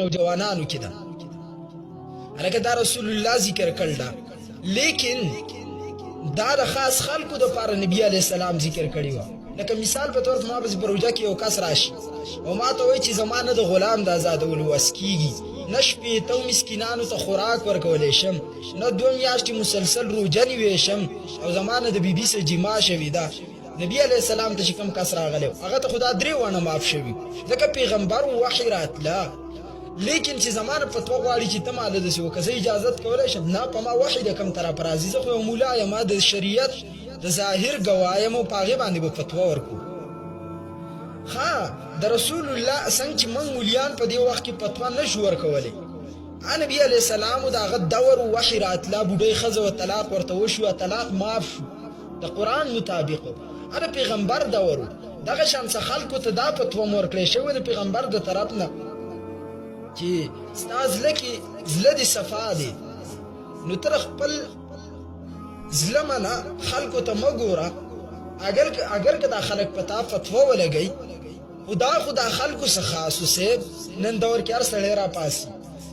نوجوانانو کې ده هلکه دا رسول الله ذکر کړل ده لیکن دا د خاص خلکو دپاره نبي علیه السلام ذکر کړي وه لکه مثال په طور ما بس په روژه کې یو کس راشي او ما ته وایي چې زما نه د غلام د ازادولو وس کېږي نه شپېتو مسکینانو ته خوراک ورکولی شم نه 2 میاشتې مسلسل روژه نیوی شم او زما نه د بیبي سره جما شوې ده نبی علیه السلام ته چې کوم کس راغلی هغه ته خو دا 3 وانه معاف شوي ځکه پیغمبر وحی راتله لیکن چې زما نه فتوا غواړي چې ته ماله داسې وکړه زه اجازت کولی شم نه په ما وحی د کوم طرفه راځي زه خو یو مولا یم د شریعت د ظاهر ګواه یم او په هغې باندې به فتوا ورکړو د رسول الله څنګه چې موږ مولیان په دې وخت کې فتوا نه شو ورکولی نبي علیه السلام د هغه دور وحی راتله بوډۍ ښځه و طلاق ورته وشوه طلاق معاف شو د قرآن مطابق هغه پیغمبر دور و دغه شان څه خلکو ته دا فتوا مو ورکړی شوې د پیغمبر د طرف نه چې ستا زړه کې زړه دې صفا دی نو ته خپل زړه منه خلکو ته مه ګوره اگر که دا خلک په تا فتوا ولګوي خو دا خلکو څه خاص صاحب نن دور کې هر سړی راپاسي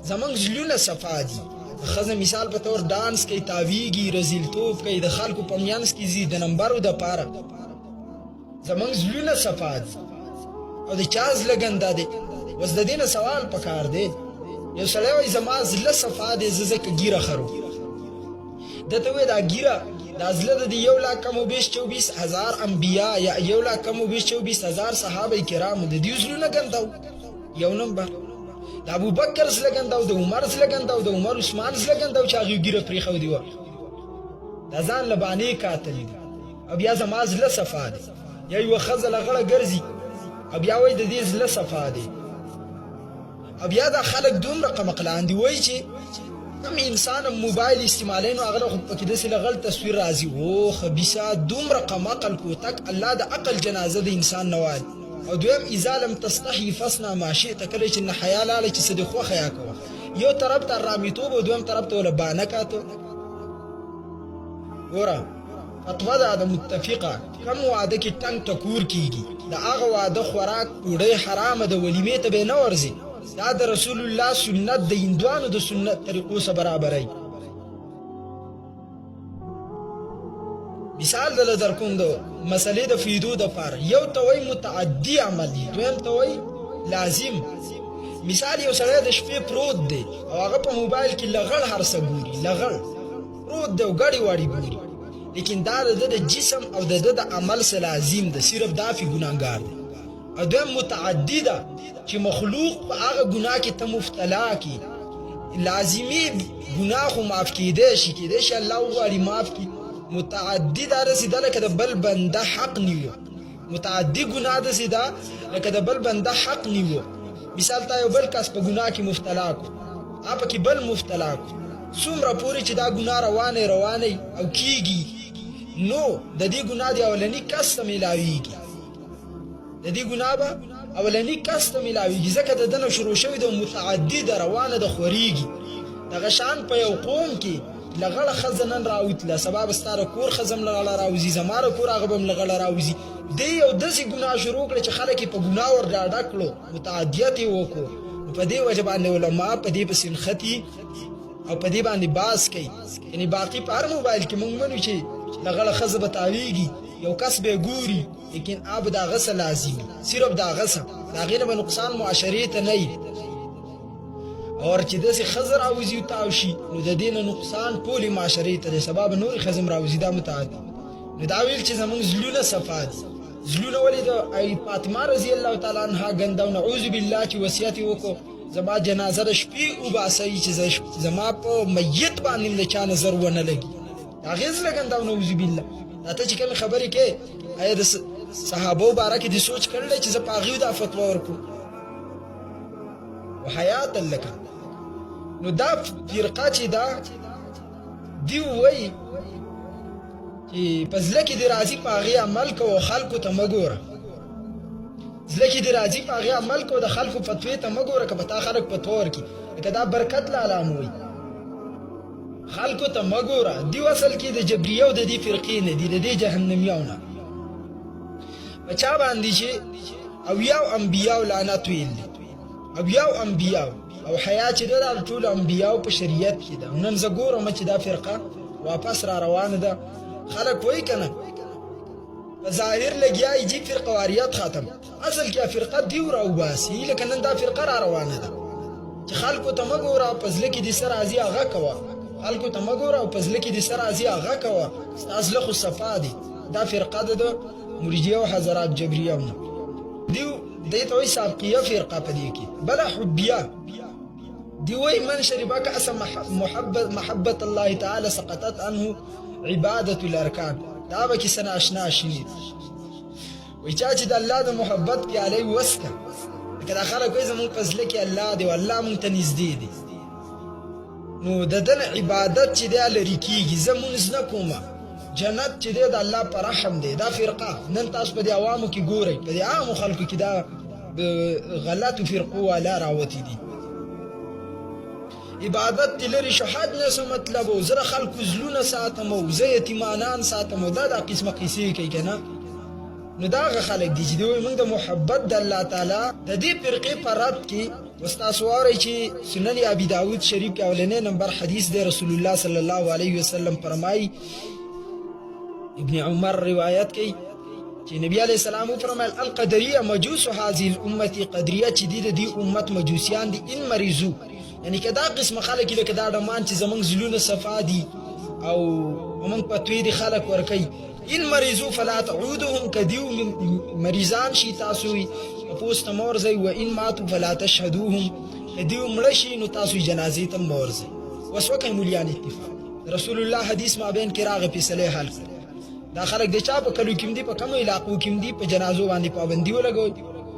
زموږ زړونه صفا دي ښځه مثال په طور ډانس کوي تاویږي رذیلتوب کوي د خلکو په منځ کې ځي د نمبرو دپاره زموږ زړونه صفا دي او د چا زړه ګنده دی اوس د دې نه سوال پکار دی یو سړی وایي زما زړه صفا دی زه ځکه ګیره خرو ده ته وایي دا ګیره دا زړه د 1,24,000 انبیا یا 1,24,000 صحابه کرامو د دې زړونه ګنده و یو نمبر د ابوبکر زړه ګنده و د عمر زړه ګنده و د عمر عثمان زړه ګنده و چې هغې ګیره پرېښودې وه دا ځان له بانې قاتل دي او بیا زما زړه صفا دی یا یوه ښځه له غړه ګرځي او بیا وایي د دې زړه صفا دی او بیا دا خلک دومره قمقلان دي وایي چې هم انسان موبایل استعمالوي نو هغه له خو پکې داسې له غل تصویر راځي او خبیثه دومره قمقل کوتک الله د عقل جنازه د انسان نه والي او دویم اذا لم تستحي فاصنع ما شئت کله چې نه حیا لاله چې څه دې خوښه یا کوه یو طرف ته رامیتوب او دویم طرف ته وله بانه کاته ګوره فتوا ده د متفقه کم واده کې ټنګ ټکور کیږي د هغه واده خوراک ډوډۍ حرامه ده ولیمې ته به نه ورځي دا د رسول الله سنت د هندوانو د سنت طریقو سره برابرای مثال دله در کوم د مسلې د فیدو دپاره یو ته وایي متعدي عمل دی دویم ته وایي لازم مثال یو سړی د شپې پروت دی او هغه په موبایل کې لغړ هر څه ګوري لغړ پروت دی او ګاډي واړي ګوري لیکن دا د جسم او د عمل سره لازم ده صرف دا فی ګناهګار دی او دویم متعدی ده چې مخلوق په هغه ګناه کې ته مبتلا کی لازمی ګناه خو معاف کیدی شي الله وغواړي معاف کړي متعدی دا رسېده لکه د بل بنده حق نیو متعدی ګناه داسې ده لکه د بل بنده حق نیو مثال تا یو بل کس په ګناه کې مبتلا کو پکې بل مبتلا کو څومره پورې چې دا ګناه روانه او کیږي نو د دې ګناه د اولني کس ته میلاویږي د دې ګناه به اولني کس ته میلاویږي ځکه د ده نه شروع شوې ده متعدي ده روانه ده خورېږي دغه شان په یو قوم کې له غړه ښځه نن راوتله سبا به ستا د کور ښځه هم له غړه راوځي زما د کور هغه به هم له غړه راوځي دی یو داسې ګناه شروع کړه چې خلک یې په ګناه ور ډاډه کړو متعدیت یې وکړو نو په دې وجه باندې علما په دې پسې نښتي او په دې باندې باس کوي یعنې باقي په هر موبایل کې موږ منو چې له غړه ښځه به تاویږي یو کس به ګوري لیکن اب دا غسه لازمي صرف دا غسه دا غیر به نقصان معاشرې ته نه وي اور چې داسې ښځه راوځي تاوشي نو د دې نه نقصان ټولې معاشرې ته دی سبا به نورې ښځې هم راوځي دا متعدي نو دا ویل چې زموږ زړونه صفا دي زړونه ولې د فاطمه رضی الله تعالی عنها ګنده او نعوذ بالله چې وصیت یې وکړو زما جنازه د شپې وباسئ چې زما په میت باندې هم د چا نظر ونه لګي هغې زړه ګنده او نعوذ بالله دا ته چې کومې خبرې کوې آیا د صحابو باره کې دې سوچ کړلی چې زه په هغې دا فتوا ورکړو وحیاتا لکه نو دا فرقه چې دا دی وایي چې په زړه کې دې راځي په هغې عمل کوه خلکو ته مه ګوره زړه کې دې راځي په هغې عمل کوه د خلکو فتوې ته مه ګوره که په تا خلک فتوا ورکړي لکه دا برکت لالا مو وایي خلکو ته مه ګوره دیو اصل کې د جبریه او د دې فرقې نه دي د دې جهنمیانو نه په چا باندې چې اویاو انبیاو لعنت ویل دي اویاو انبیاو او حیا چې د ټول انبیاو په شریعت کې ده. نن زه ګورم چې دا فرقه واپس را روانه ده. خلک وایي کنه په ظاهر لګیا یي فرقه واریت ختم، اصل کې فرقه دی راوباسي. لکه نن دا فرقه را روانه ده چې خلکو ته مګوره په ځل کې د سر ازي هغه کوه، خلکو ته مګوره په ځل کې د سر ازي هغه کوه، ستاسو له خو صفا دي. دا فرقه ده مرجئه او حضرات جبريه دیو دیته وي سابقیه فرقه په دې کې. بل حبیه دی وای من شربا کأس محبت الله تعالی سقطت عنه عبادة الارکان. دا به کې سن آشنا شي وای چې د الله د محبت کې علی وسکه کله خلک وای زمون پسله کې الله دی والله مونږ ته نږدې دی، نو د دن عبادت چې دی لري کیږي. زمون نه کومه جنت چې دی د الله پر رحم دی. دا فرقه نن تاسو په دې عوامو کې ګورئ، په دې عامو خلکو کې دا غلط فرقو والا راوتی دي. عبادت لري شهادت نه څه مطلب او زره خلکو زلونه ساتم او زه یتیمانان ساتم او دا قسمه قصې کوي کنه. نو دا خلک دي چې دوی موږ د محبت د الله تعالی د دې فرقې پر رد کې استاد وایي چې سنن ابي داود شریف کې اولنې نمبر حدیث دی. رسول الله صلی الله علیه وسلم فرمایي، ابن عمر روایت کوي چې نبی علیہ السلام فرمایل القدریه مجوس هذه الامه، قدریه چې دي امت مجوسیان دي. ان مریضو یعنی کدا قسم خلک لکه دا ډمان چې زمونږ زلونه صفا دي او موږ په توی دي خلک ورکي. ان مریضو فلا تعودهم کدیو مریضان شي تاسو پوست مورځي، و ان ماتوا فلا تشهدوهم کدیو مړ شي نو تاسو جنازې ته مورځي. وسوکه مولیان اتفاق رسول الله حدیث ما بین کې راغی فیصله حل دا خلک د چا په کلو کې دي په کوم علاقو کې دي په جنازو باندې پابندي ولګوي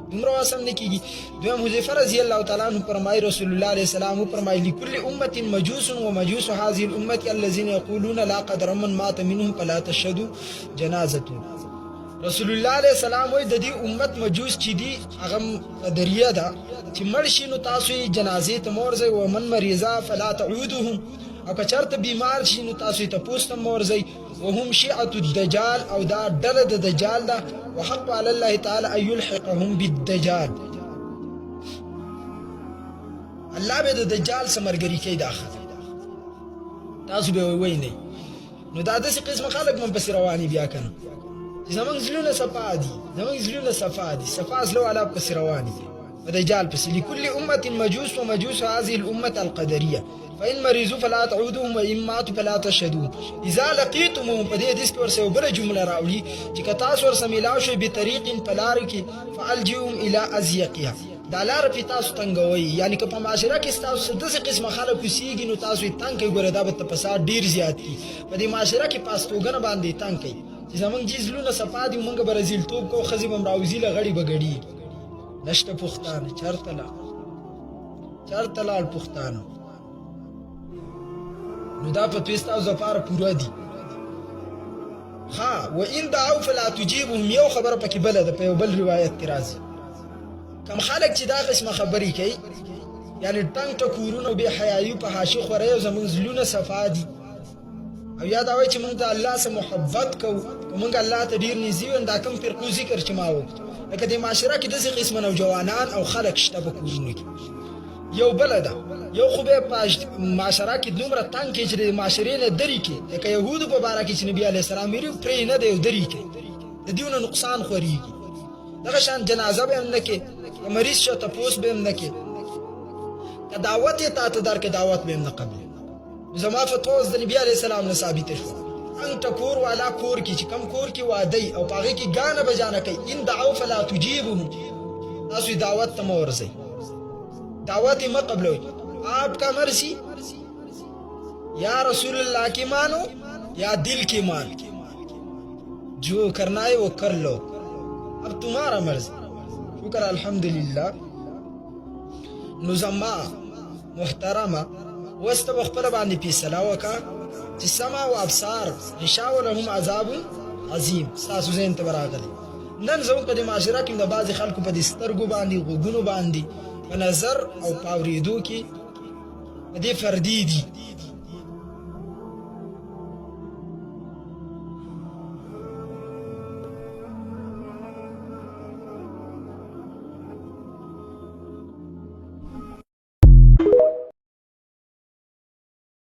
دومره واسم نه کیږي. دویم حذیفه رضی الله تعالی عنہ فرمایي رسول الله علیه السلام فرمایي لكل امه مجوس ومجوس هذه الامه الذين يقولون لا قدر من مات منهم فلا تشهدوا جنازته. رسول الله علیه السلام وایي د دې امت مجوس چې دي هغه قدریه ده چې مړ شي نو تاسو جنازې ته مورځي، و من مریضا فلا تعودهم او که چرته بیمار شي نو تاسو ته پوست مورځي. وهم شيعة الدجال او دا ډله د دجال ده. وحق على الله تعالی ان يلحقهم بالدجال، الله به د دجال سمرګری کوي داخله تاسو به وینئ. نو دا داسې قسم خلک من پسې رواني بیا کنه چې زمونږ زلونه صفا دي، زمونږ زلونه صفا دي، صفا زلو علا پسې رواني دي دجال پسې. لكل امه مجوس ومجوس هذه الامه القدريه فإن مريضوا فلا تعودهم وإن ماتوا فلا تشهدوا. إذا لقيتموهم په دې حدیث کې ورسره بل جمله راوړي چې که تاسو ورسره ملاو شئ بطریق په لار کې فالجئهم الى ازيقها، دا لار په تاسو تنګوي. یعنی که په معاشره کې تاسو دغه قسمه خلک اوسېږي نو تاسو یې تنګ کوي. ګوره دا به فساد ډیر زیات کی په دې معاشره کې پاستوګنه باندې تنګ کوي چې زمونږ جزلونه صفا دي موږ برازیل توپ کو خزي بم راوځي لغړي بغړي نشته پښتانه چرته لال پښتانه نو دا په توستا زفار پورا دي. ها و ان دعوا فلا تجيبهم، یو خبر پکې بل ده په بل روایت کې راځي کم خلک چې دا قسمه خبري کوي یعنی ټنګ ټکورونه به حیايي په حاشي خوري زمونږ زلونه صفا دي او یاد اوي چې موږ د الله سره محبت کوو، موږ الله ته ډیر نږدې دا کوم فرقو ذکر چې ما وکړ. لکه د معاشره کې دغه قسمه نوجوانان او خلک شته په کورونو کې یو بل ده. یو خو به معاشره کې دومره تنګ کې چې د معاشرې نه درې کې لکه یهودو په باره کې چې نبي علیه السلام ویلي پرې نه دی درې کې د دیونه نقصان خورېږي. دغه شان جنازه به هم نه کې، که مریض شو تپوس به هم نه کې، که دعوت یې تا ته درکړې دعوت به هم نه قبلې. زما فتوا اوس د نبي علیه السلام نه ثابته شوه. انت کور والا کور کې چې کم کور کې واده او په هغې کې ګانه بجانه کوي ان دعوا فلا تجیبهم، تاسو دعوت ته مه ورځئ، دعوت مه قبلوئ. آپ کا مرضی یا رسول اللہ کی مانو یا دل کی مان، جو کرنا ہے وہ کر لو، اب تمہارا مرضی. شکر الحمدللہ. نظما محترمه وست بخبر باندې فیصله وکړه چې سما او ابصار غشاو لهم عذاب عظیم. تاسو زین ته راغلي نن زموږ په معاشره کې د بعض خلکو په دسترګو باندې غوګونو باندې په نظر او پاوریدو کې دې فردي دي